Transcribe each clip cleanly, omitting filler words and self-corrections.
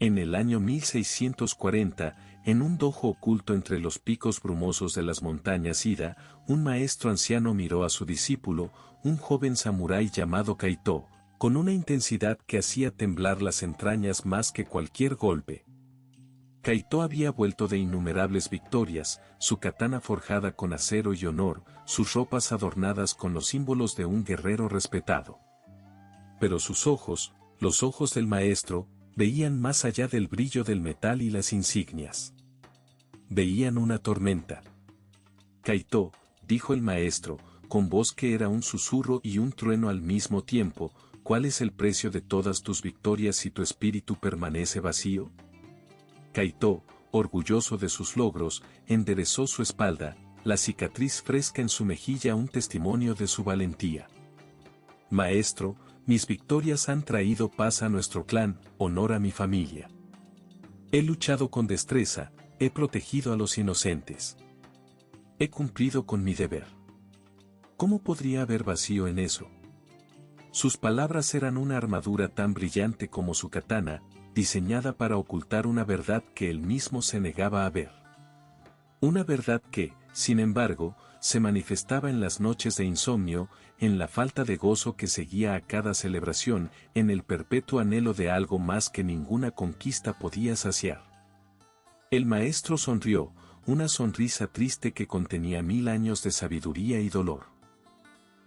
En el año 1640, en un dojo oculto entre los picos brumosos de las montañas Ida, un maestro anciano miró a su discípulo, un joven samurái llamado Kaito, con una intensidad que hacía temblar las entrañas más que cualquier golpe. Kaito había vuelto de innumerables victorias, su katana forjada con acero y honor, sus ropas adornadas con los símbolos de un guerrero respetado. Pero sus ojos, los ojos del maestro, veían más allá del brillo del metal y las insignias. Veían una tormenta. Kaito, dijo el maestro, con voz que era un susurro y un trueno al mismo tiempo, ¿cuál es el precio de todas tus victorias si tu espíritu permanece vacío? Kaito, orgulloso de sus logros, enderezó su espalda, la cicatriz fresca en su mejilla un testimonio de su valentía. Maestro, mis victorias han traído paz a nuestro clan, honor a mi familia. He luchado con destreza, he protegido a los inocentes. He cumplido con mi deber. ¿Cómo podría haber vacío en eso? Sus palabras eran una armadura tan brillante como su katana, diseñada para ocultar una verdad que él mismo se negaba a ver. Una verdad que, sin embargo, se manifestaba en las noches de insomnio, en la falta de gozo que seguía a cada celebración, en el perpetuo anhelo de algo más que ninguna conquista podía saciar. El maestro sonrió, una sonrisa triste que contenía 1000 años de sabiduría y dolor.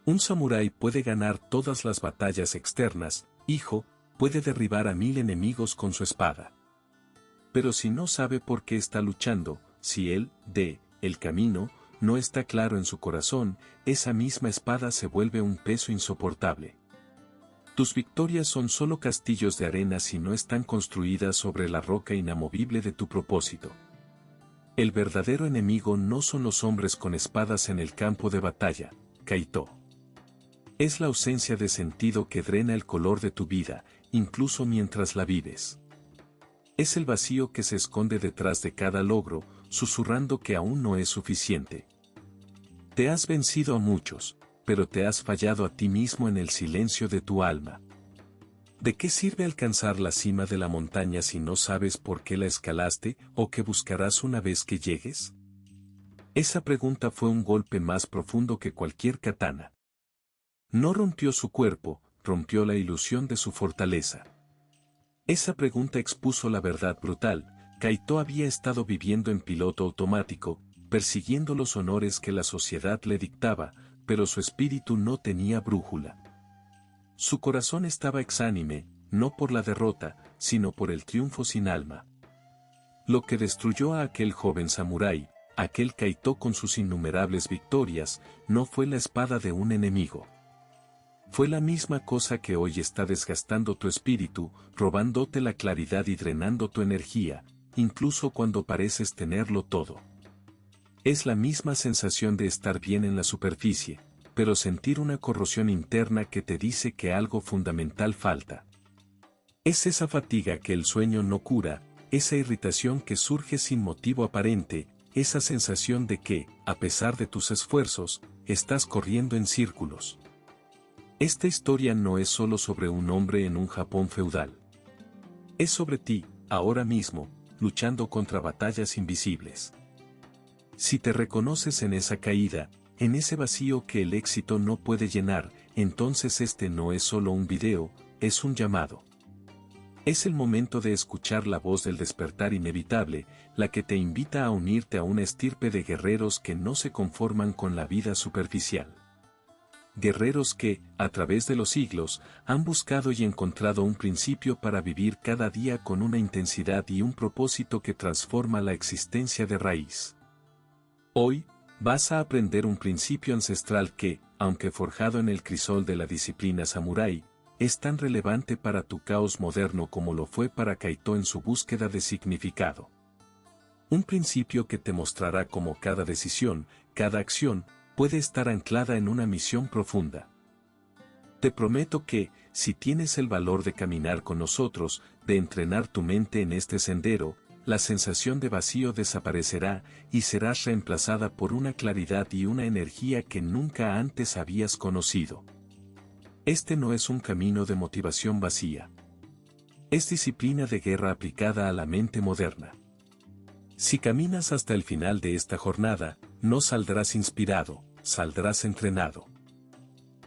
Un samurái puede ganar todas las batallas externas, hijo, puede derribar a 1000 enemigos con su espada. Pero si no sabe por qué está luchando, si el camino, no está claro en su corazón, esa misma espada se vuelve un peso insoportable. Tus victorias son solo castillos de arena si no están construidas sobre la roca inamovible de tu propósito. El verdadero enemigo no son los hombres con espadas en el campo de batalla, Kaito. Es la ausencia de sentido que drena el color de tu vida, incluso mientras la vives. Es el vacío que se esconde detrás de cada logro, susurrando que aún no es suficiente. Te has vencido a muchos, pero te has fallado a ti mismo en el silencio de tu alma. ¿De qué sirve alcanzar la cima de la montaña si no sabes por qué la escalaste o qué buscarás una vez que llegues? Esa pregunta fue un golpe más profundo que cualquier katana. No rompió su cuerpo, rompió la ilusión de su fortaleza. Esa pregunta expuso la verdad brutal. Kaito había estado viviendo en piloto automático, persiguiendo los honores que la sociedad le dictaba, pero su espíritu no tenía brújula. Su corazón estaba exánime, no por la derrota, sino por el triunfo sin alma. Lo que destruyó a aquel joven samurái, aquel Kaito con sus innumerables victorias, no fue la espada de un enemigo. Fue la misma cosa que hoy está desgastando tu espíritu, robándote la claridad y drenando tu energía, incluso cuando pareces tenerlo todo. Es la misma sensación de estar bien en la superficie, pero sentir una corrosión interna que te dice que algo fundamental falta. Es esa fatiga que el sueño no cura, esa irritación que surge sin motivo aparente, esa sensación de que, a pesar de tus esfuerzos, estás corriendo en círculos. Esta historia no es solo sobre un hombre en un Japón feudal. Es sobre ti, ahora mismo, luchando contra batallas invisibles. Si te reconoces en esa caída, en ese vacío que el éxito no puede llenar, entonces este no es solo un video, es un llamado. Es el momento de escuchar la voz del despertar inevitable, la que te invita a unirte a una estirpe de guerreros que no se conforman con la vida superficial. Guerreros que, a través de los siglos, han buscado y encontrado un principio para vivir cada día con una intensidad y un propósito que transforma la existencia de raíz. Hoy, vas a aprender un principio ancestral que, aunque forjado en el crisol de la disciplina samurái, es tan relevante para tu caos moderno como lo fue para Kaito en su búsqueda de significado. Un principio que te mostrará cómo cada decisión, cada acción, puede estar anclada en una misión profunda. Te prometo que, si tienes el valor de caminar con nosotros, de entrenar tu mente en este sendero, la sensación de vacío desaparecerá y serás reemplazada por una claridad y una energía que nunca antes habías conocido. Este no es un camino de motivación vacía. Es disciplina de guerra aplicada a la mente moderna. Si caminas hasta el final de esta jornada, no saldrás inspirado, saldrás entrenado.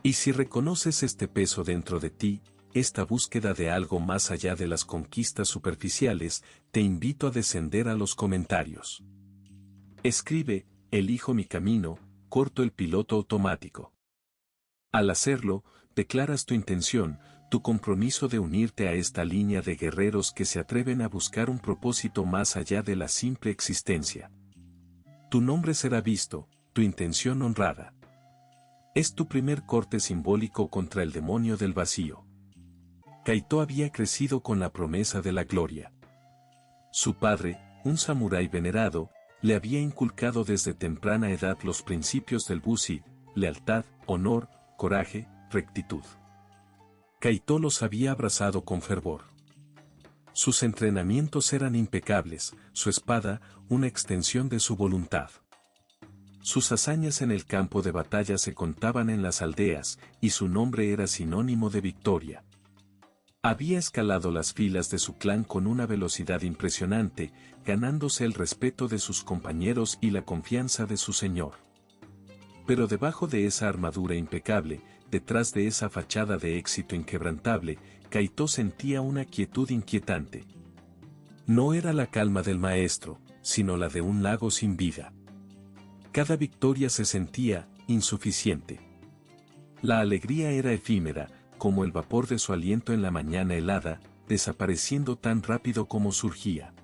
Y si reconoces este peso dentro de ti, esta búsqueda de algo más allá de las conquistas superficiales, te invito a descender a los comentarios. Escribe, elijo mi camino, corto el piloto automático. Al hacerlo, declaras tu intención, tu compromiso de unirte a esta línea de guerreros que se atreven a buscar un propósito más allá de la simple existencia. Tu nombre será visto, tu intención honrada. Es tu primer corte simbólico contra el demonio del vacío. Kaito había crecido con la promesa de la gloria. Su padre, un samurái venerado, le había inculcado desde temprana edad los principios del Bushi, lealtad, honor, coraje, rectitud. Kaito los había abrazado con fervor. Sus entrenamientos eran impecables, su espada, una extensión de su voluntad. Sus hazañas en el campo de batalla se contaban en las aldeas, y su nombre era sinónimo de victoria. Había escalado las filas de su clan con una velocidad impresionante, ganándose el respeto de sus compañeros y la confianza de su señor. Pero debajo de esa armadura impecable, detrás de esa fachada de éxito inquebrantable, Kaito sentía una quietud inquietante. No era la calma del maestro, sino la de un lago sin vida. Cada victoria se sentía insuficiente. La alegría era efímera, como el vapor de su aliento en la mañana helada, desapareciendo tan rápido como surgía.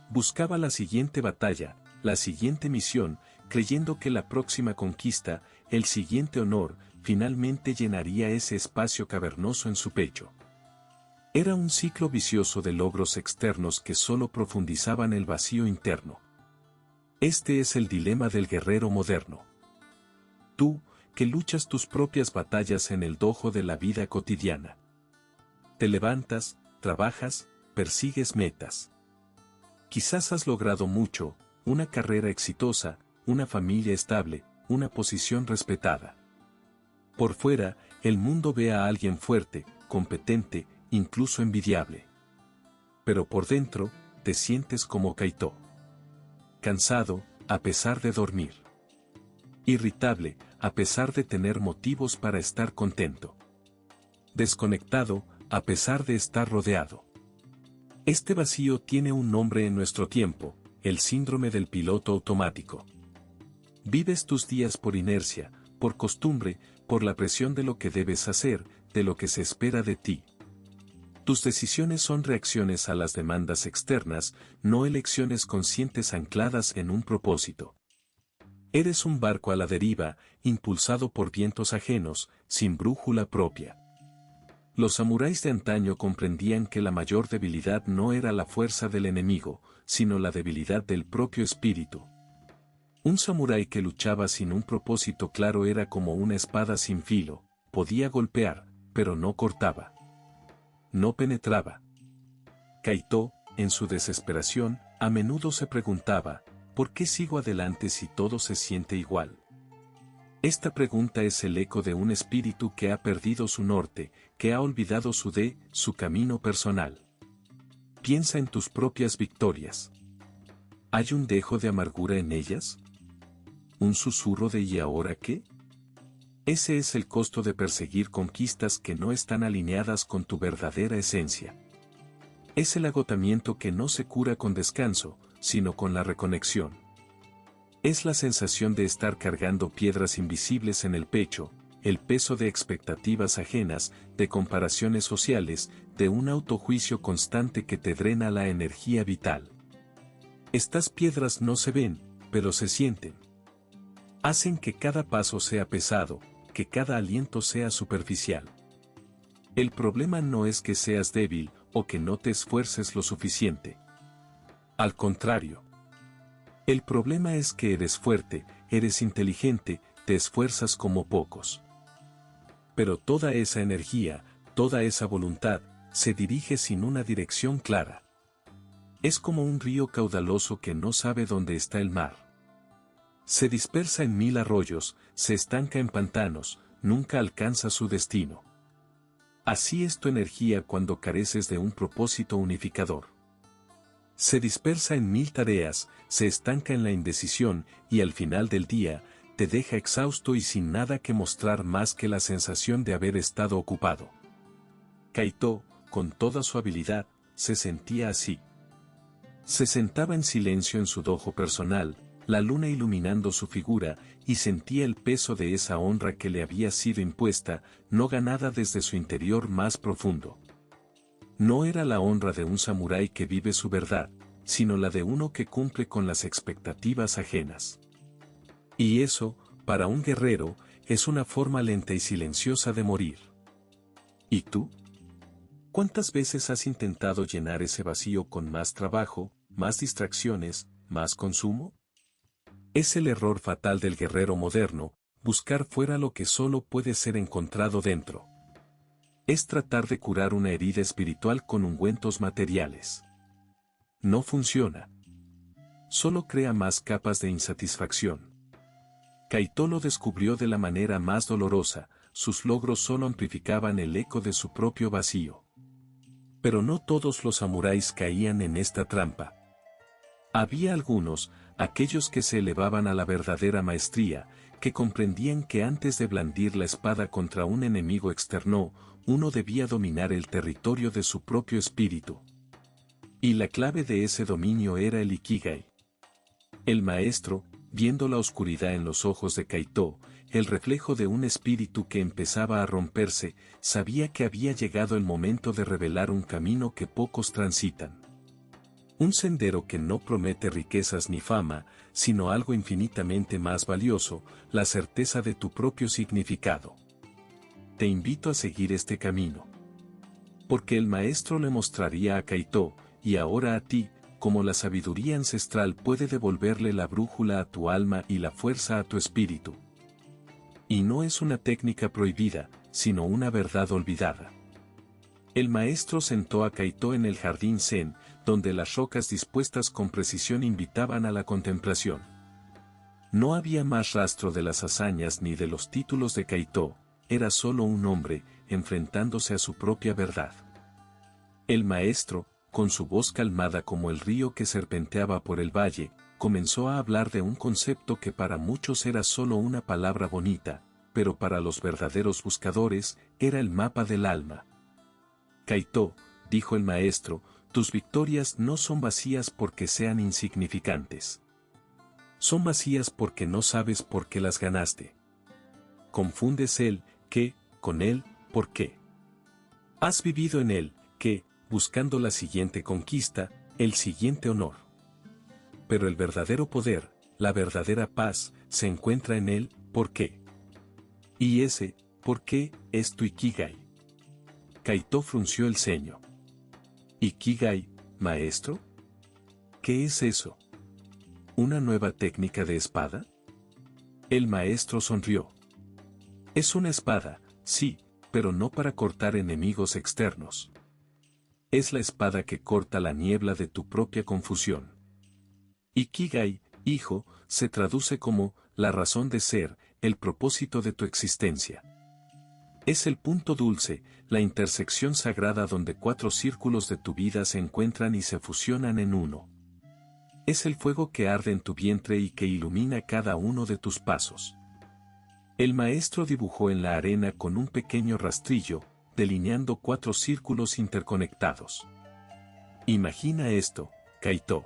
Buscaba la siguiente batalla, la siguiente misión, creyendo que la próxima conquista, el siguiente honor, finalmente llenaría ese espacio cavernoso en su pecho. Era un ciclo vicioso de logros externos que solo profundizaban el vacío interno. Este es el dilema del guerrero moderno. Tú, que luchas tus propias batallas en el dojo de la vida cotidiana. Te levantas, trabajas, persigues metas. Quizás has logrado mucho, una carrera exitosa, una familia estable, una posición respetada. Por fuera, el mundo ve a alguien fuerte, competente, incluso envidiable. Pero por dentro, te sientes como Kaito. Cansado, a pesar de dormir. Irritable, a pesar de tener motivos para estar contento. Desconectado, a pesar de estar rodeado. Este vacío tiene un nombre en nuestro tiempo, el síndrome del piloto automático. Vives tus días por inercia, por costumbre, por la presión de lo que debes hacer, de lo que se espera de ti. Tus decisiones son reacciones a las demandas externas, no elecciones conscientes ancladas en un propósito. Eres un barco a la deriva, impulsado por vientos ajenos, sin brújula propia. Los samuráis de antaño comprendían que la mayor debilidad no era la fuerza del enemigo, sino la debilidad del propio espíritu. Un samurái que luchaba sin un propósito claro era como una espada sin filo, podía golpear, pero no cortaba. No penetraba. Kaito, en su desesperación, a menudo se preguntaba, ¿por qué sigo adelante si todo se siente igual? Esta pregunta es el eco de un espíritu que ha perdido su norte, que ha olvidado su camino personal. Piensa en tus propias victorias. ¿Hay un dejo de amargura en ellas? ¿Un susurro de ¿y ahora qué? Ese es el costo de perseguir conquistas que no están alineadas con tu verdadera esencia. Es el agotamiento que no se cura con descanso, sino con la reconexión. Es la sensación de estar cargando piedras invisibles en el pecho, el peso de expectativas ajenas, de comparaciones sociales, de un autojuicio constante que te drena la energía vital. Estas piedras no se ven, pero se sienten. Hacen que cada paso sea pesado, que cada aliento sea superficial. El problema no es que seas débil o que no te esfuerces lo suficiente. Al contrario. El problema es que eres fuerte, eres inteligente, te esfuerzas como pocos. Pero toda esa energía, toda esa voluntad, se dirige sin una dirección clara. Es como un río caudaloso que no sabe dónde está el mar. Se dispersa en 1000 arroyos, se estanca en pantanos, nunca alcanza su destino. Así es tu energía cuando careces de un propósito unificador. Se dispersa en 1000 tareas, se estanca en la indecisión y al final del día, te deja exhausto y sin nada que mostrar más que la sensación de haber estado ocupado. Kaito, con toda su habilidad, se sentía así. Se sentaba en silencio en su dojo personal, la luna iluminando su figura, y sentía el peso de esa honra que le había sido impuesta, no ganada desde su interior más profundo. No era la honra de un samurái que vive su verdad, sino la de uno que cumple con las expectativas ajenas. Y eso, para un guerrero, es una forma lenta y silenciosa de morir. ¿Y tú? ¿Cuántas veces has intentado llenar ese vacío con más trabajo, más distracciones, más consumo? Es el error fatal del guerrero moderno, buscar fuera lo que solo puede ser encontrado dentro. Es tratar de curar una herida espiritual con ungüentos materiales. No funciona. Solo crea más capas de insatisfacción. Kaito lo descubrió de la manera más dolorosa, sus logros solo amplificaban el eco de su propio vacío. Pero no todos los samuráis caían en esta trampa. Había algunos, aquellos que se elevaban a la verdadera maestría, que comprendían que antes de blandir la espada contra un enemigo externo, uno debía dominar el territorio de su propio espíritu. Y la clave de ese dominio era el Ikigai. El maestro, viendo la oscuridad en los ojos de Kaito, el reflejo de un espíritu que empezaba a romperse, sabía que había llegado el momento de revelar un camino que pocos transitan. Un sendero que no promete riquezas ni fama, sino algo infinitamente más valioso, la certeza de tu propio significado. Te invito a seguir este camino. Porque el maestro le mostraría a Kaito, y ahora a ti, cómo la sabiduría ancestral puede devolverle la brújula a tu alma y la fuerza a tu espíritu. Y no es una técnica prohibida, sino una verdad olvidada. El maestro sentó a Kaito en el jardín zen, donde las rocas dispuestas con precisión invitaban a la contemplación. No había más rastro de las hazañas ni de los títulos de Kaito, era solo un hombre, enfrentándose a su propia verdad. El maestro, con su voz calmada como el río que serpenteaba por el valle, comenzó a hablar de un concepto que para muchos era solo una palabra bonita, pero para los verdaderos buscadores, era el mapa del alma. Kaito, dijo el maestro, tus victorias no son vacías porque sean insignificantes. Son vacías porque no sabes por qué las ganaste. Confundes el qué con el por qué. Has vivido en el qué, buscando la siguiente conquista, el siguiente honor. Pero el verdadero poder, la verdadera paz, se encuentra en el por qué. Y ese por qué es tu Ikigai. Kaito frunció el ceño. ¿Ikigai, maestro? ¿Qué es eso? ¿Una nueva técnica de espada? El maestro sonrió. Es una espada, sí, pero no para cortar enemigos externos. Es la espada que corta la niebla de tu propia confusión. Ikigai, hijo, se traduce como la razón de ser, el propósito de tu existencia. Es el punto dulce, la intersección sagrada donde 4 círculos de tu vida se encuentran y se fusionan en uno. Es el fuego que arde en tu vientre y que ilumina cada uno de tus pasos. El maestro dibujó en la arena con un pequeño rastrillo, delineando 4 círculos interconectados. Imagina esto, Kaito.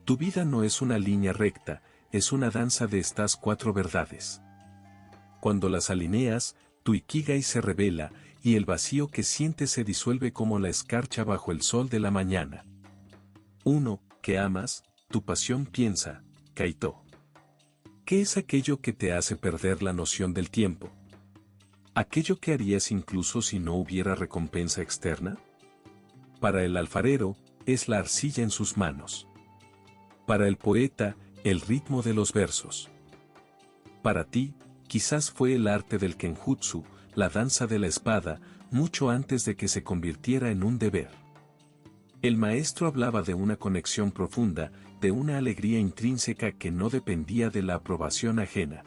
Tu vida no es una línea recta, es una danza de estas 4 verdades. Cuando las alineas, tu Ikigai se revela, y el vacío que sientes se disuelve como la escarcha bajo el sol de la mañana. 1. ¿Qué amas? Tu pasión piensa, Kaito. ¿Qué es aquello que te hace perder la noción del tiempo? ¿Aquello que harías incluso si no hubiera recompensa externa? Para el alfarero, es la arcilla en sus manos. Para el poeta, el ritmo de los versos. Para ti, quizás fue el arte del kenjutsu, la danza de la espada, mucho antes de que se convirtiera en un deber. El maestro hablaba de una conexión profunda, de una alegría intrínseca que no dependía de la aprobación ajena.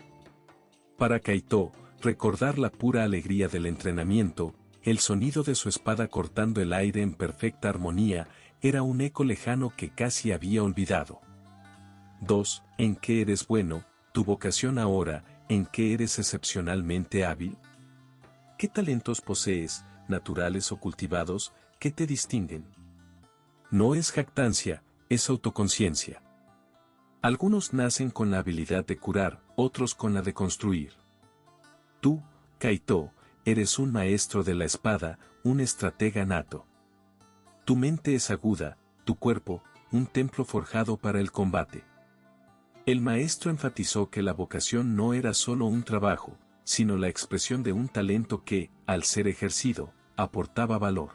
Para Kaito, recordar la pura alegría del entrenamiento, El sonido de su espada cortando el aire en perfecta armonía era un eco lejano que casi había olvidado. 2. ¿En qué eres bueno, tu vocación ahora, en qué eres excepcionalmente hábil? ¿Qué talentos posees, naturales o cultivados, que te distinguen? No es jactancia, es autoconciencia. Algunos nacen con la habilidad de curar, otros con la de construir. Tú, Kaito, eres un maestro de la espada, un estratega nato. Tu mente es aguda, tu cuerpo, un templo forjado para el combate. El maestro enfatizó que la vocación no era solo un trabajo, sino la expresión de un talento que, al ser ejercido, aportaba valor.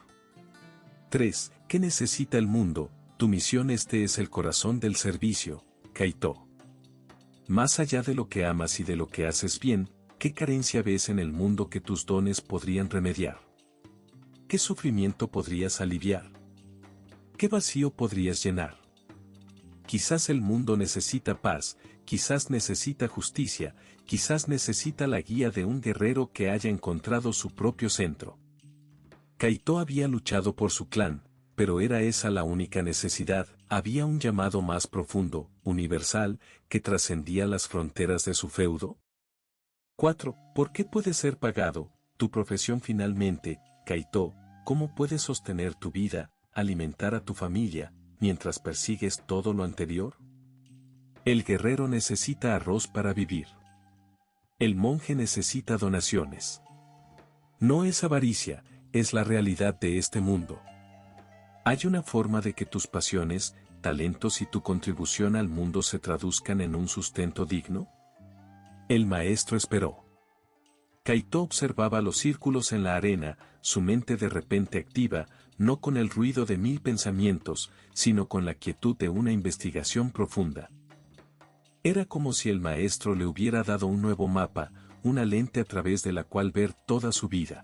3. ¿Qué necesita el mundo? Tu misión es el corazón del servicio, Kaito. Más allá de lo que amas y de lo que haces bien, ¿qué carencia ves en el mundo que tus dones podrían remediar? ¿Qué sufrimiento podrías aliviar? ¿Qué vacío podrías llenar? Quizás el mundo necesita paz, quizás necesita justicia, quizás necesita la guía de un guerrero que haya encontrado su propio centro. Kaito había luchado por su clan, pero ¿era esa la única necesidad? ¿Había un llamado más profundo, universal, que trascendía las fronteras de su feudo? 4. ¿Por qué puede ser pagado, tu profesión finalmente, Kaito? ¿Cómo puedes sostener tu vida, alimentar a tu familia, mientras persigues todo lo anterior? El guerrero necesita arroz para vivir. El monje necesita donaciones. No es avaricia, es la realidad de este mundo. ¿Hay una forma de que tus pasiones, talentos y tu contribución al mundo se traduzcan en un sustento digno? El maestro esperó. Kaito observaba los círculos en la arena, su mente de repente activa, no con el ruido de 1000 pensamientos, sino con la quietud de una investigación profunda. Era como si el maestro le hubiera dado un nuevo mapa, una lente a través de la cual ver toda su vida.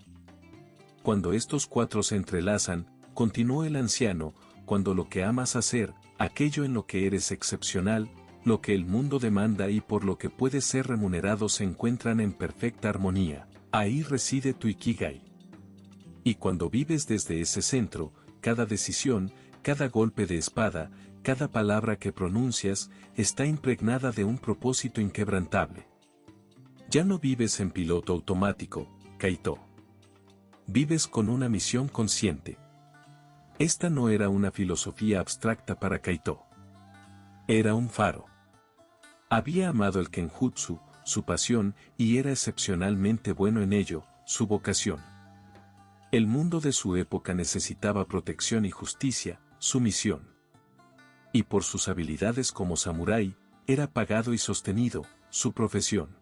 Cuando estos 4 se entrelazan, continuó el anciano, cuando lo que amas hacer, aquello en lo que eres excepcional, lo que el mundo demanda y por lo que puedes ser remunerado se encuentran en perfecta armonía, ahí reside tu Ikigai. Y cuando vives desde ese centro, cada decisión, cada golpe de espada, cada palabra que pronuncias, está impregnada de un propósito inquebrantable. Ya no vives en piloto automático, Kaito. Vives con una misión consciente. Esta no era una filosofía abstracta para Kaito. Era un faro. Había amado el Kenjutsu, su pasión, y era excepcionalmente bueno en ello, su vocación. El mundo de su época necesitaba protección y justicia, su misión. Y por sus habilidades como samurái, era pagado y sostenido, su profesión.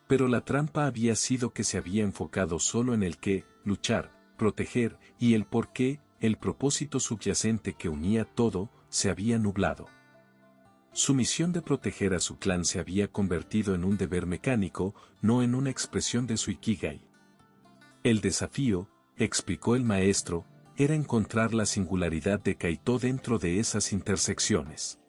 Pero la trampa había sido que se había enfocado solo en el qué, luchar, proteger, y el por qué, el propósito subyacente que unía todo, se había nublado. Su misión de proteger a su clan se había convertido en un deber mecánico, no en una expresión de su Ikigai. El desafío, explicó el maestro, era encontrar la singularidad de Kaito dentro de esas intersecciones.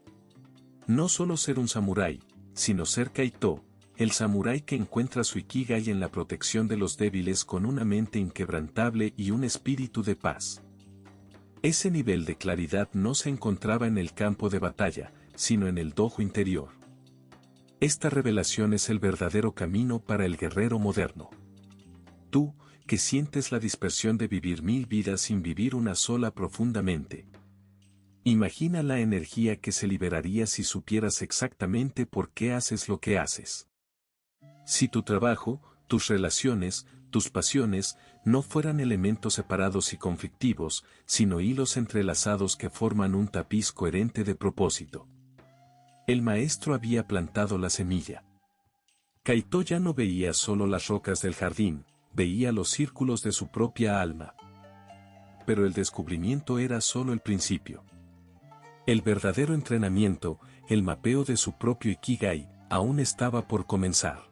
No solo ser un samurái, sino ser Kaito, el samurái que encuentra su Ikigai en la protección de los débiles con una mente inquebrantable y un espíritu de paz. Ese nivel de claridad no se encontraba en el campo de batalla, sino en el dojo interior. Esta revelación es el verdadero camino para el guerrero moderno. Tú, que sientes la dispersión de vivir 1000 vidas sin vivir una sola profundamente. Imagina la energía que se liberaría si supieras exactamente por qué haces lo que haces. Si tu trabajo, tus relaciones, tus pasiones, no fueran elementos separados y conflictivos, sino hilos entrelazados que forman un tapiz coherente de propósito. El maestro había plantado la semilla. Kaito ya no veía solo las rocas del jardín, veía los círculos de su propia alma. Pero el descubrimiento era solo el principio. El verdadero entrenamiento, el mapeo de su propio Ikigai, aún estaba por comenzar.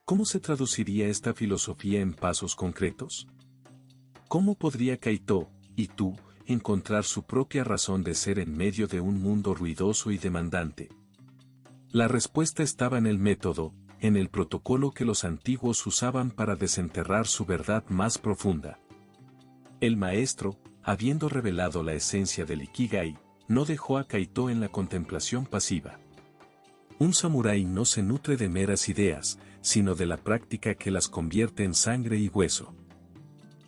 ¿Cómo se traduciría esta filosofía en pasos concretos? ¿Cómo podría Kaito, y tú, encontrar su propia razón de ser en medio de un mundo ruidoso y demandante? La respuesta estaba en el método, en el protocolo que los antiguos usaban para desenterrar su verdad más profunda. El maestro, habiendo revelado la esencia del Ikigai, no dejó a Kaito en la contemplación pasiva. Un samurái no se nutre de meras ideas, sino de la práctica que las convierte en sangre y hueso.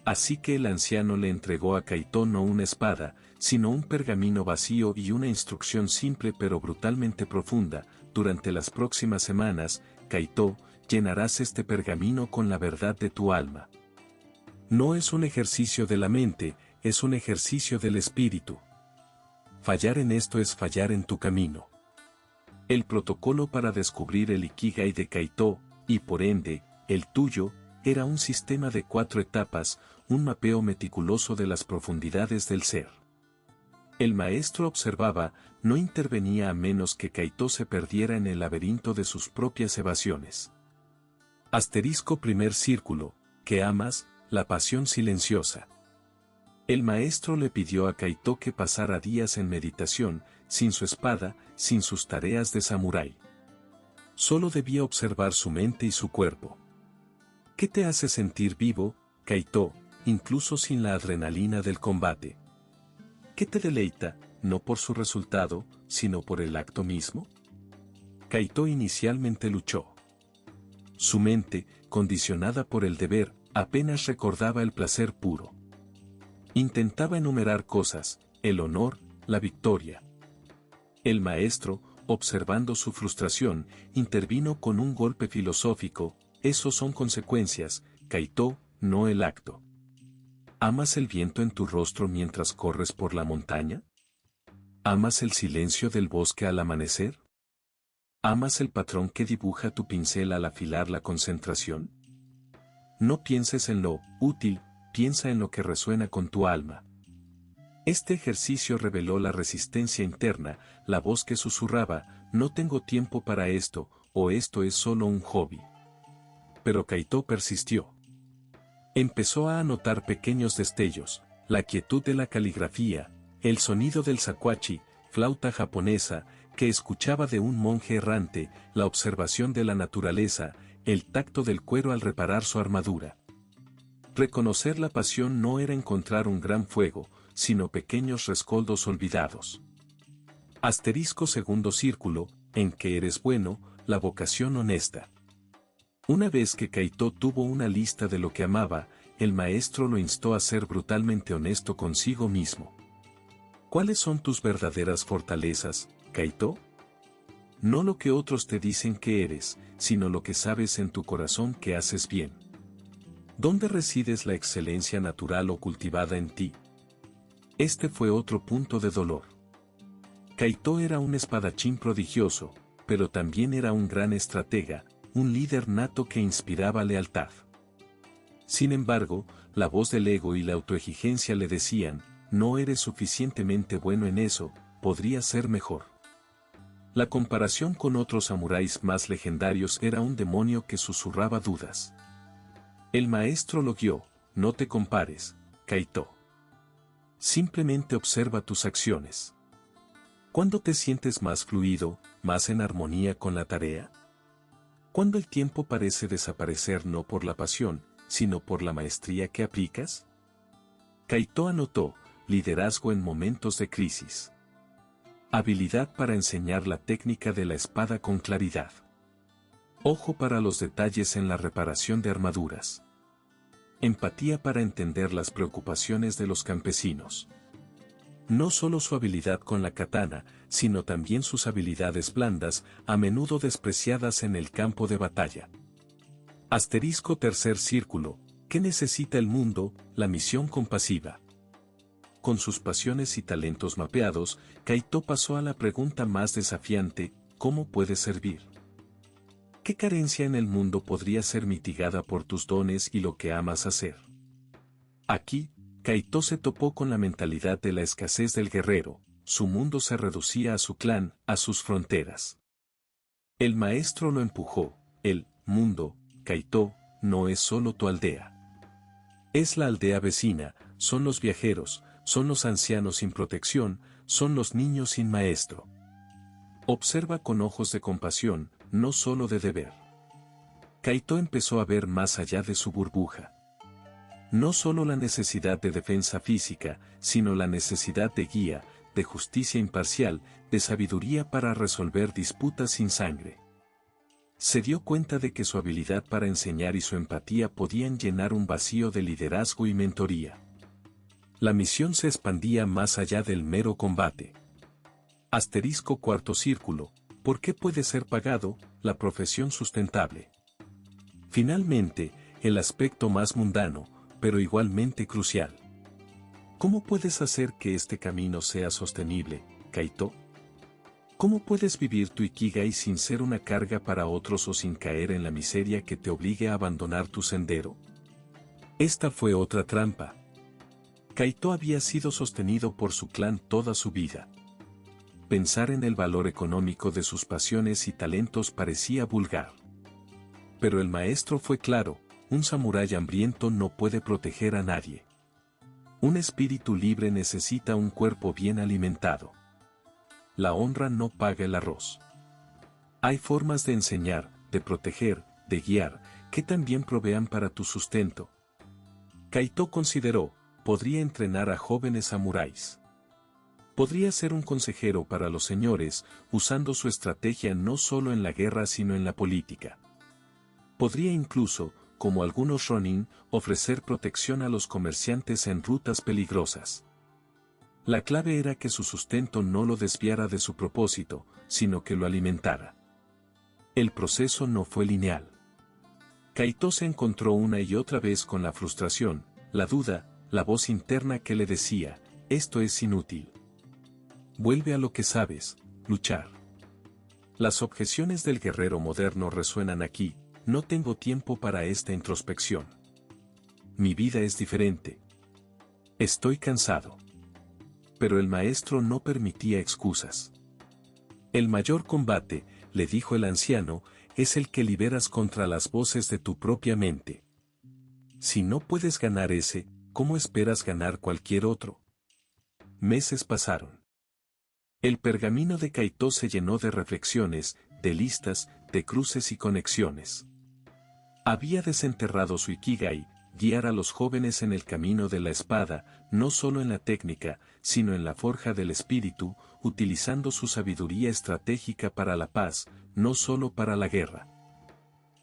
Así que el anciano le entregó a Kaito no una espada, sino un pergamino vacío y una instrucción simple pero brutalmente profunda: durante las próximas semanas, Kaito, llenarás este pergamino con la verdad de tu alma. No es un ejercicio de la mente, es un ejercicio del espíritu. Fallar en esto es fallar en tu camino. El protocolo para descubrir el Ikigai de Kaito, y por ende, el tuyo, era un sistema de 4 etapas, un mapeo meticuloso de las profundidades del ser. El maestro observaba, no intervenía a menos que Kaito se perdiera en el laberinto de sus propias evasiones. Primer círculo, que amas, la pasión silenciosa. El maestro le pidió a Kaito que pasara días en meditación, sin su espada, sin sus tareas de samurái. Solo debía observar su mente y su cuerpo. ¿Qué te hace sentir vivo, Kaito, incluso sin la adrenalina del combate? ¿Qué te deleita, no por su resultado, sino por el acto mismo? Kaito inicialmente luchó. Su mente, condicionada por el deber, apenas recordaba el placer puro. Intentaba enumerar cosas: el honor, la victoria. El maestro, observando su frustración, intervino con un golpe filosófico: esos son consecuencias, Kaito, no el acto. ¿Amas el viento en tu rostro mientras corres por la montaña? ¿Amas el silencio del bosque al amanecer? ¿Amas el patrón que dibuja tu pincel al afilar la concentración? No pienses en lo útil, piensa en lo que resuena con tu alma. Este ejercicio reveló la resistencia interna, la voz que susurraba: no tengo tiempo para esto, o esto es solo un hobby. Pero Kaito persistió. Empezó a anotar pequeños destellos: la quietud de la caligrafía, el sonido del shakuhachi, flauta japonesa, que escuchaba de un monje errante, la observación de la naturaleza, el tacto del cuero al reparar su armadura. Reconocer la pasión no era encontrar un gran fuego, sino pequeños rescoldos olvidados. Segundo círculo, en que eres bueno, la vocación honesta. Una vez que Kaito tuvo una lista de lo que amaba, el maestro lo instó a ser brutalmente honesto consigo mismo. ¿Cuáles son tus verdaderas fortalezas, Kaito? No lo que otros te dicen que eres, sino lo que sabes en tu corazón que haces bien. ¿Dónde resides la excelencia natural o cultivada en ti? Este fue otro punto de dolor. Kaito era un espadachín prodigioso, pero también era un gran estratega, un líder nato que inspiraba lealtad. Sin embargo, la voz del ego y la autoexigencia le decían: no eres suficientemente bueno en eso, podrías ser mejor. La comparación con otros samuráis más legendarios era un demonio que susurraba dudas. El maestro lo guió: no te compares, Kaito. Simplemente observa tus acciones. ¿Cuándo te sientes más fluido, más en armonía con la tarea? ¿Cuándo el tiempo parece desaparecer no por la pasión, sino por la maestría que aplicas? Kaito anotó: liderazgo en momentos de crisis. Habilidad para enseñar la técnica de la espada con claridad. Ojo para los detalles en la reparación de armaduras. Empatía para entender las preocupaciones de los campesinos. No solo su habilidad con la katana, sino también sus habilidades blandas, a menudo despreciadas en el campo de batalla. Tercer círculo, ¿qué necesita el mundo? La misión compasiva. Con sus pasiones y talentos mapeados, Kaito pasó a la pregunta más desafiante: ¿cómo puedes servir? ¿Qué carencia en el mundo podría ser mitigada por tus dones y lo que amas hacer? Aquí, Kaito se topó con la mentalidad de la escasez del guerrero: su mundo se reducía a su clan, a sus fronteras. El maestro lo empujó: el mundo, Kaito, no es solo tu aldea. Es la aldea vecina, son los viajeros, son los ancianos sin protección, son los niños sin maestro. Observa con ojos de compasión, no solo de deber. Kaito empezó a ver más allá de su burbuja. No solo la necesidad de defensa física, sino la necesidad de guía, de justicia imparcial, de sabiduría para resolver disputas sin sangre. Se dio cuenta de que su habilidad para enseñar y su empatía podían llenar un vacío de liderazgo y mentoría. La misión se expandía más allá del mero combate. Asterisco cuarto círculo, ¿por qué puede ser pagado la profesión sustentable? Finalmente, el aspecto más mundano, pero igualmente crucial. ¿Cómo puedes hacer que este camino sea sostenible, Kaito? ¿Cómo puedes vivir tu Ikigai sin ser una carga para otros o sin caer en la miseria que te obligue a abandonar tu sendero? Esta fue otra trampa. Kaito había sido sostenido por su clan toda su vida. Pensar en el valor económico de sus pasiones y talentos parecía vulgar. Pero el maestro fue claro, un samurái hambriento no puede proteger a nadie. Un espíritu libre necesita un cuerpo bien alimentado. La honra no paga el arroz. Hay formas de enseñar, de proteger, de guiar, que también provean para tu sustento. Kaito consideró, podría entrenar a jóvenes samuráis. Podría ser un consejero para los señores, usando su estrategia no solo en la guerra sino en la política. Podría incluso, como algunos ronin, ofrecer protección a los comerciantes en rutas peligrosas. La clave era que su sustento no lo desviara de su propósito, sino que lo alimentara. El proceso no fue lineal. Kaito se encontró una y otra vez con la frustración, la duda, la voz interna que le decía, esto es inútil. Vuelve a lo que sabes, luchar. Las objeciones del guerrero moderno resuenan aquí, no tengo tiempo para esta introspección. Mi vida es diferente. Estoy cansado. Pero el maestro no permitía excusas. El mayor combate, le dijo el anciano, es el que liberas contra las voces de tu propia mente. Si no puedes ganar ese, ¿cómo esperas ganar cualquier otro? Meses pasaron. El pergamino de Kaito se llenó de reflexiones, de listas, de cruces y conexiones. Había desenterrado su Ikigai, guiar a los jóvenes en el camino de la espada, no solo en la técnica, sino en la forja del espíritu, utilizando su sabiduría estratégica para la paz, no solo para la guerra.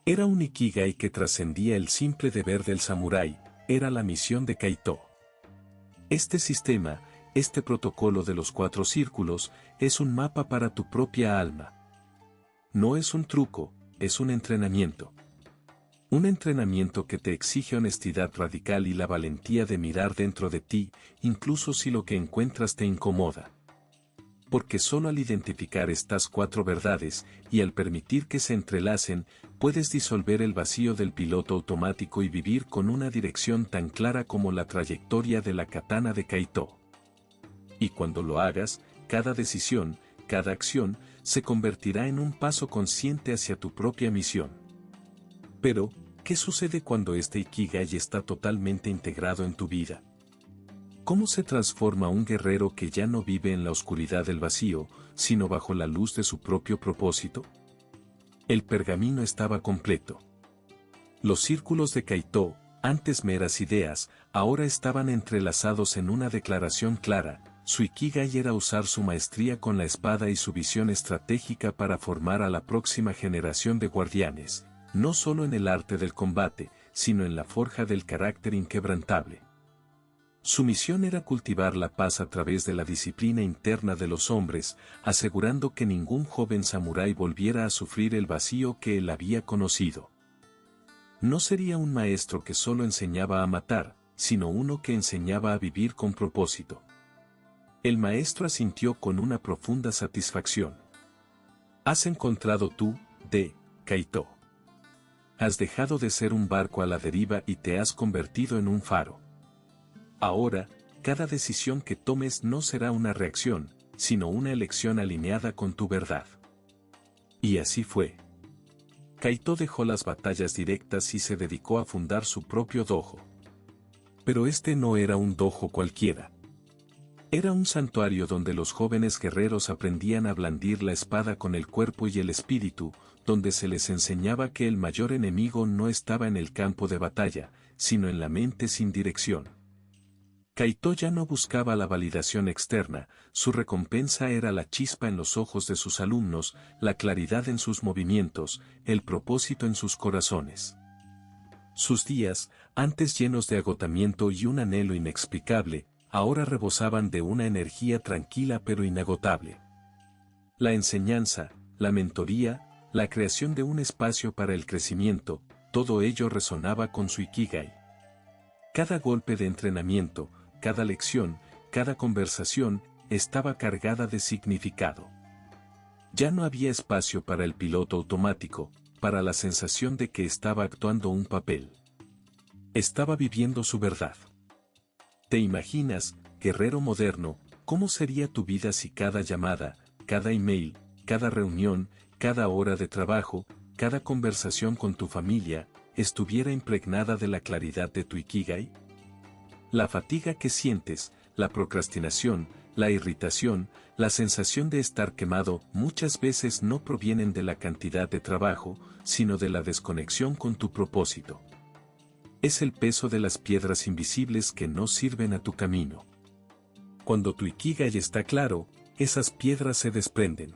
Era un Ikigai que trascendía el simple deber del samurái, era la misión de Kaito. Este sistema, este protocolo de los 4 círculos, es un mapa para tu propia alma. No es un truco, es un entrenamiento. Un entrenamiento que te exige honestidad radical y la valentía de mirar dentro de ti, incluso si lo que encuentras te incomoda. Porque solo al identificar estas 4 verdades, y al permitir que se entrelacen, puedes disolver el vacío del piloto automático y vivir con una dirección tan clara como la trayectoria de la katana de Kaito. Y cuando lo hagas, cada decisión, cada acción, se convertirá en un paso consciente hacia tu propia misión. Pero, ¿qué sucede cuando este Ikigai está totalmente integrado en tu vida? ¿Cómo se transforma un guerrero que ya no vive en la oscuridad del vacío, sino bajo la luz de su propio propósito? El pergamino estaba completo. Los círculos de Kaito, antes meras ideas, ahora estaban entrelazados en una declaración clara. Su Ikigai era usar su maestría con la espada y su visión estratégica para formar a la próxima generación de guardianes, no solo en el arte del combate, sino en la forja del carácter inquebrantable. Su misión era cultivar la paz a través de la disciplina interna de los hombres, asegurando que ningún joven samurái volviera a sufrir el vacío que él había conocido. No sería un maestro que solo enseñaba a matar, sino uno que enseñaba a vivir con propósito. El maestro asintió con una profunda satisfacción. Has encontrado tú, Kaito. Has dejado de ser un barco a la deriva y te has convertido en un faro. Ahora, cada decisión que tomes no será una reacción, sino una elección alineada con tu verdad. Y así fue. Kaito dejó las batallas directas y se dedicó a fundar su propio dojo. Pero este no era un dojo cualquiera. Era un santuario donde los jóvenes guerreros aprendían a blandir la espada con el cuerpo y el espíritu, donde se les enseñaba que el mayor enemigo no estaba en el campo de batalla, sino en la mente sin dirección. Kaito ya no buscaba la validación externa, su recompensa era la chispa en los ojos de sus alumnos, la claridad en sus movimientos, el propósito en sus corazones. Sus días, antes llenos de agotamiento y un anhelo inexplicable, ahora rebosaban de una energía tranquila pero inagotable. La enseñanza, la mentoría, la creación de un espacio para el crecimiento, todo ello resonaba con su Ikigai. Cada golpe de entrenamiento, cada lección, cada conversación, estaba cargada de significado. Ya no había espacio para el piloto automático, para la sensación de que estaba actuando un papel. Estaba viviendo su verdad. ¿Te imaginas, guerrero moderno, cómo sería tu vida si cada llamada, cada email, cada reunión, cada hora de trabajo, cada conversación con tu familia, estuviera impregnada de la claridad de tu Ikigai? La fatiga que sientes, la procrastinación, la irritación, la sensación de estar quemado muchas veces no provienen de la cantidad de trabajo, sino de la desconexión con tu propósito. Es el peso de las piedras invisibles que no sirven a tu camino. Cuando tu Ikigai está claro, esas piedras se desprenden.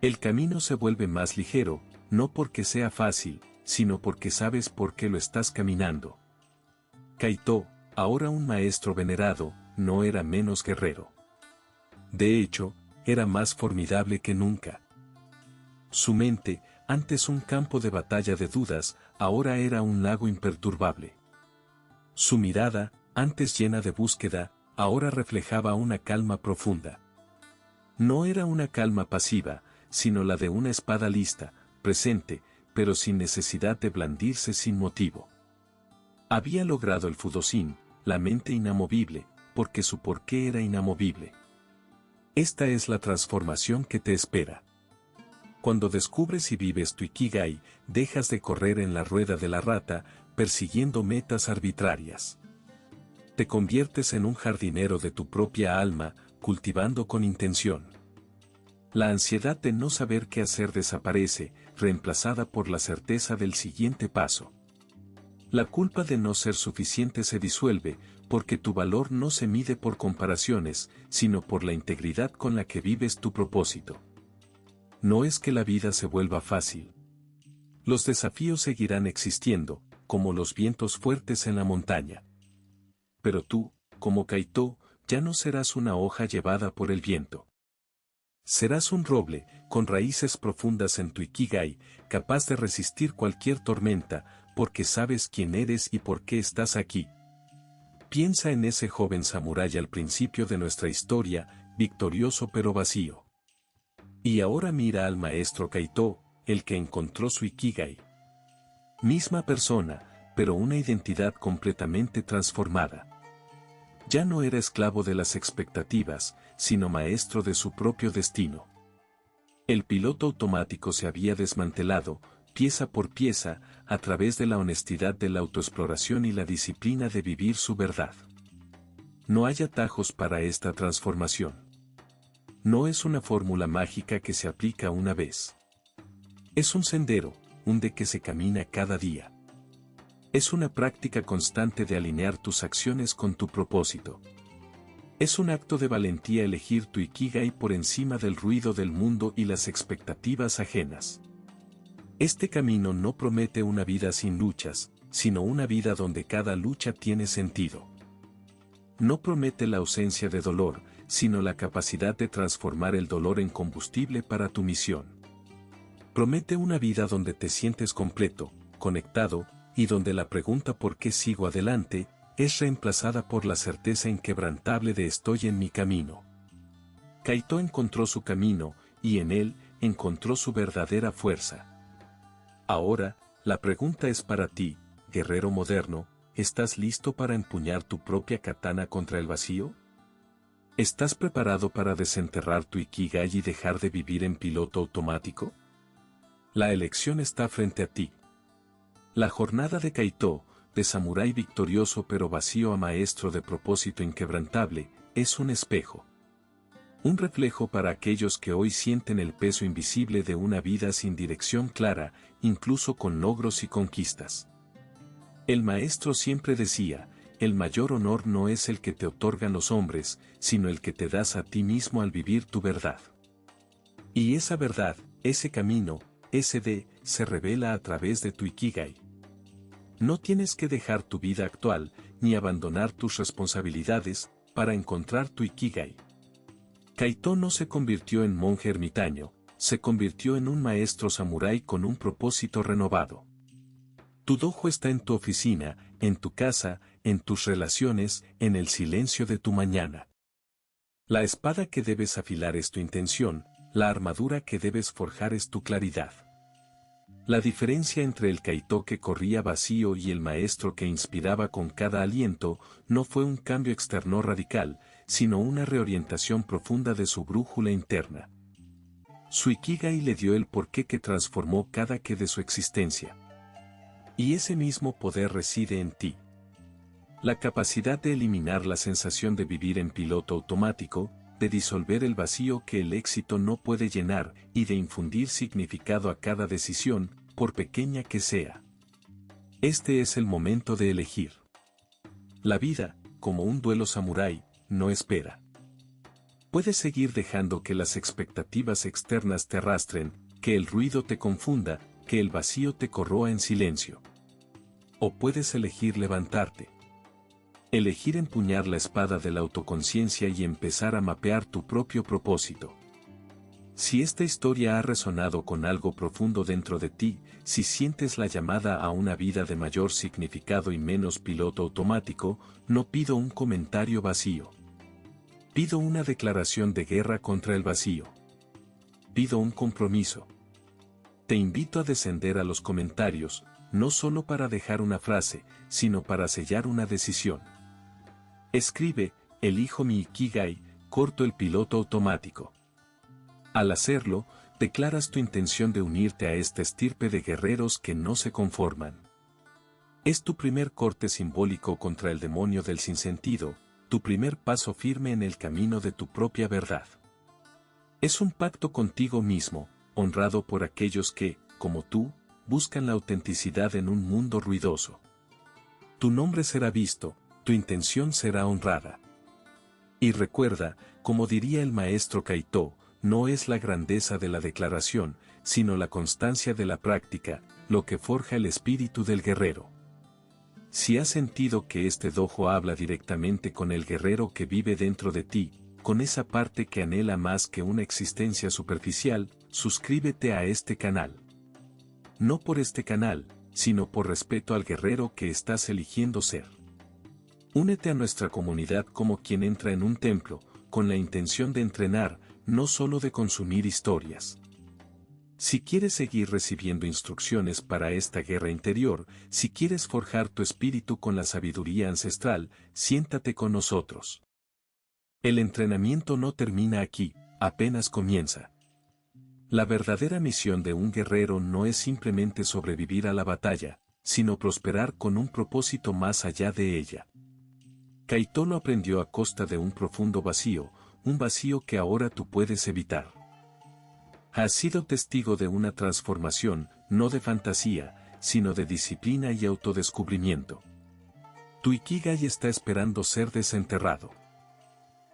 El camino se vuelve más ligero, no porque sea fácil, sino porque sabes por qué lo estás caminando. Kaito, ahora un maestro venerado, no era menos guerrero. De hecho, era más formidable que nunca. Su mente, antes un campo de batalla de dudas, ahora era un lago imperturbable. Su mirada, antes llena de búsqueda, ahora reflejaba una calma profunda. No era una calma pasiva, sino la de una espada lista, presente, pero sin necesidad de blandirse sin motivo. Había logrado el Fudosin, la mente inamovible, porque su porqué era inamovible. Esta es la transformación que te espera. Cuando descubres y vives tu Ikigai, dejas de correr en la rueda de la rata, persiguiendo metas arbitrarias. Te conviertes en un jardinero de tu propia alma, cultivando con intención. La ansiedad de no saber qué hacer desaparece, reemplazada por la certeza del siguiente paso. La culpa de no ser suficiente se disuelve, porque tu valor no se mide por comparaciones, sino por la integridad con la que vives tu propósito. No es que la vida se vuelva fácil. Los desafíos seguirán existiendo, como los vientos fuertes en la montaña. Pero tú, como Kaito, ya no serás una hoja llevada por el viento. Serás un roble, con raíces profundas en tu Ikigai, capaz de resistir cualquier tormenta, porque sabes quién eres y por qué estás aquí. Piensa en ese joven samurái al principio de nuestra historia, victorioso pero vacío. Y ahora mira al maestro Kaito, el que encontró su Ikigai. Misma persona, pero una identidad completamente transformada. Ya no era esclavo de las expectativas, sino maestro de su propio destino. El piloto automático se había desmantelado, pieza por pieza, a través de la honestidad de la autoexploración y la disciplina de vivir su verdad. No hay atajos para esta transformación. No es una fórmula mágica que se aplica una vez. Es un sendero, un de que se camina cada día. Es una práctica constante de alinear tus acciones con tu propósito. Es un acto de valentía elegir tu Ikigai por encima del ruido del mundo y las expectativas ajenas. Este camino no promete una vida sin luchas, sino una vida donde cada lucha tiene sentido. No promete la ausencia de dolor, sino la capacidad de transformar el dolor en combustible para tu misión. Promete una vida donde te sientes completo, conectado, y donde la pregunta ¿por qué sigo adelante? Es reemplazada por la certeza inquebrantable de estoy en mi camino. Kaito encontró su camino, y en él, encontró su verdadera fuerza. Ahora, la pregunta es para ti, guerrero moderno, ¿estás listo para empuñar tu propia katana contra el vacío? ¿Estás preparado para desenterrar tu Ikigai y dejar de vivir en piloto automático? La elección está frente a ti. La jornada de Kaito, de samurái victorioso pero vacío a maestro de propósito inquebrantable, es un espejo. Un reflejo para aquellos que hoy sienten el peso invisible de una vida sin dirección clara, incluso con logros y conquistas. El maestro siempre decía, el mayor honor no es el que te otorgan los hombres, sino el que te das a ti mismo al vivir tu verdad. Y esa verdad, ese camino, se revela a través de tu Ikigai. No tienes que dejar tu vida actual, ni abandonar tus responsabilidades, para encontrar tu Ikigai. Kaito no se convirtió en monje ermitaño, se convirtió en un maestro samurái con un propósito renovado. Tu dojo está en tu oficina, en tu casa, en tus relaciones, en el silencio de tu mañana. La espada que debes afilar es tu intención, la armadura que debes forjar es tu claridad. La diferencia entre el Kaito que corría vacío y el maestro que inspiraba con cada aliento no fue un cambio externo radical, sino una reorientación profunda de su brújula interna. Su Ikigai le dio el porqué que transformó cada que de su existencia. Y ese mismo poder reside en ti. La capacidad de eliminar la sensación de vivir en piloto automático, de disolver el vacío que el éxito no puede llenar y de infundir significado a cada decisión, por pequeña que sea. Este es el momento de elegir. La vida, como un duelo samurái, no espera. Puedes seguir dejando que las expectativas externas te arrastren, que el ruido te confunda, que el vacío te corroa en silencio. O puedes elegir levantarte. Elegir empuñar la espada de la autoconciencia y empezar a mapear tu propio propósito. Si esta historia ha resonado con algo profundo dentro de ti, si sientes la llamada a una vida de mayor significado y menos piloto automático, no pido un comentario vacío. Pido una declaración de guerra contra el vacío. Pido un compromiso. Te invito a descender a los comentarios, no solo para dejar una frase, sino para sellar una decisión. Escribe, elijo mi Ikigai, corto el piloto automático. Al hacerlo, declaras tu intención de unirte a esta estirpe de guerreros que no se conforman. Es tu primer corte simbólico contra el demonio del sinsentido, tu primer paso firme en el camino de tu propia verdad. Es un pacto contigo mismo, honrado por aquellos que, como tú, buscan la autenticidad en un mundo ruidoso. Tu nombre será visto, tu intención será honrada. Y recuerda, como diría el maestro Kaito, no es la grandeza de la declaración, sino la constancia de la práctica, lo que forja el espíritu del guerrero. Si has sentido que este dojo habla directamente con el guerrero que vive dentro de ti, con esa parte que anhela más que una existencia superficial, suscríbete a este canal. No por este canal, sino por respeto al guerrero que estás eligiendo ser. Únete a nuestra comunidad como quien entra en un templo, con la intención de entrenar, no solo de consumir historias. Si quieres seguir recibiendo instrucciones para esta guerra interior, si quieres forjar tu espíritu con la sabiduría ancestral, siéntate con nosotros. El entrenamiento no termina aquí, apenas comienza. La verdadera misión de un guerrero no es simplemente sobrevivir a la batalla, sino prosperar con un propósito más allá de ella. Kaito lo aprendió a costa de un profundo vacío, un vacío que ahora tú puedes evitar. Has sido testigo de una transformación, no de fantasía, sino de disciplina y autodescubrimiento. Tu Ikigai está esperando ser desenterrado.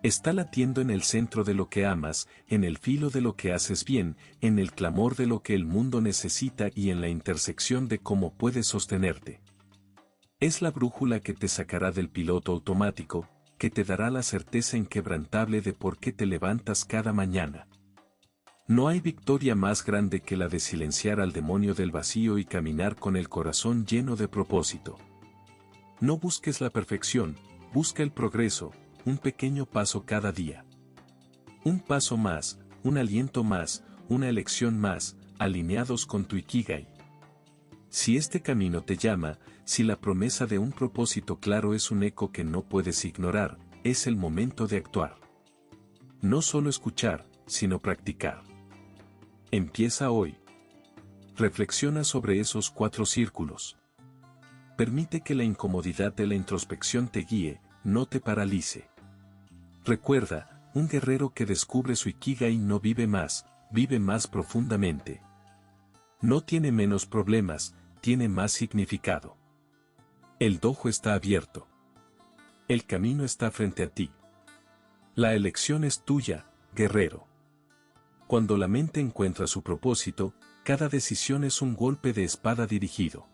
Está latiendo en el centro de lo que amas, en el filo de lo que haces bien, en el clamor de lo que el mundo necesita y en la intersección de cómo puedes sostenerte. Es la brújula que te sacará del piloto automático, que te dará la certeza inquebrantable de por qué te levantas cada mañana. No hay victoria más grande que la de silenciar al demonio del vacío y caminar con el corazón lleno de propósito. No busques la perfección, busca el progreso, un pequeño paso cada día. Un paso más, un aliento más, una elección más, alineados con tu Ikigai. Si este camino te llama, si la promesa de un propósito claro es un eco que no puedes ignorar, es el momento de actuar. No solo escuchar, sino practicar. Empieza hoy. Reflexiona sobre esos 4 círculos. Permite que la incomodidad de la introspección te guíe, no te paralice. Recuerda, un guerrero que descubre su Ikigai no vive más profundamente. No tiene menos problemas, tiene más significado. El dojo está abierto. El camino está frente a ti. La elección es tuya, guerrero. Cuando la mente encuentra su propósito, cada decisión es un golpe de espada dirigido.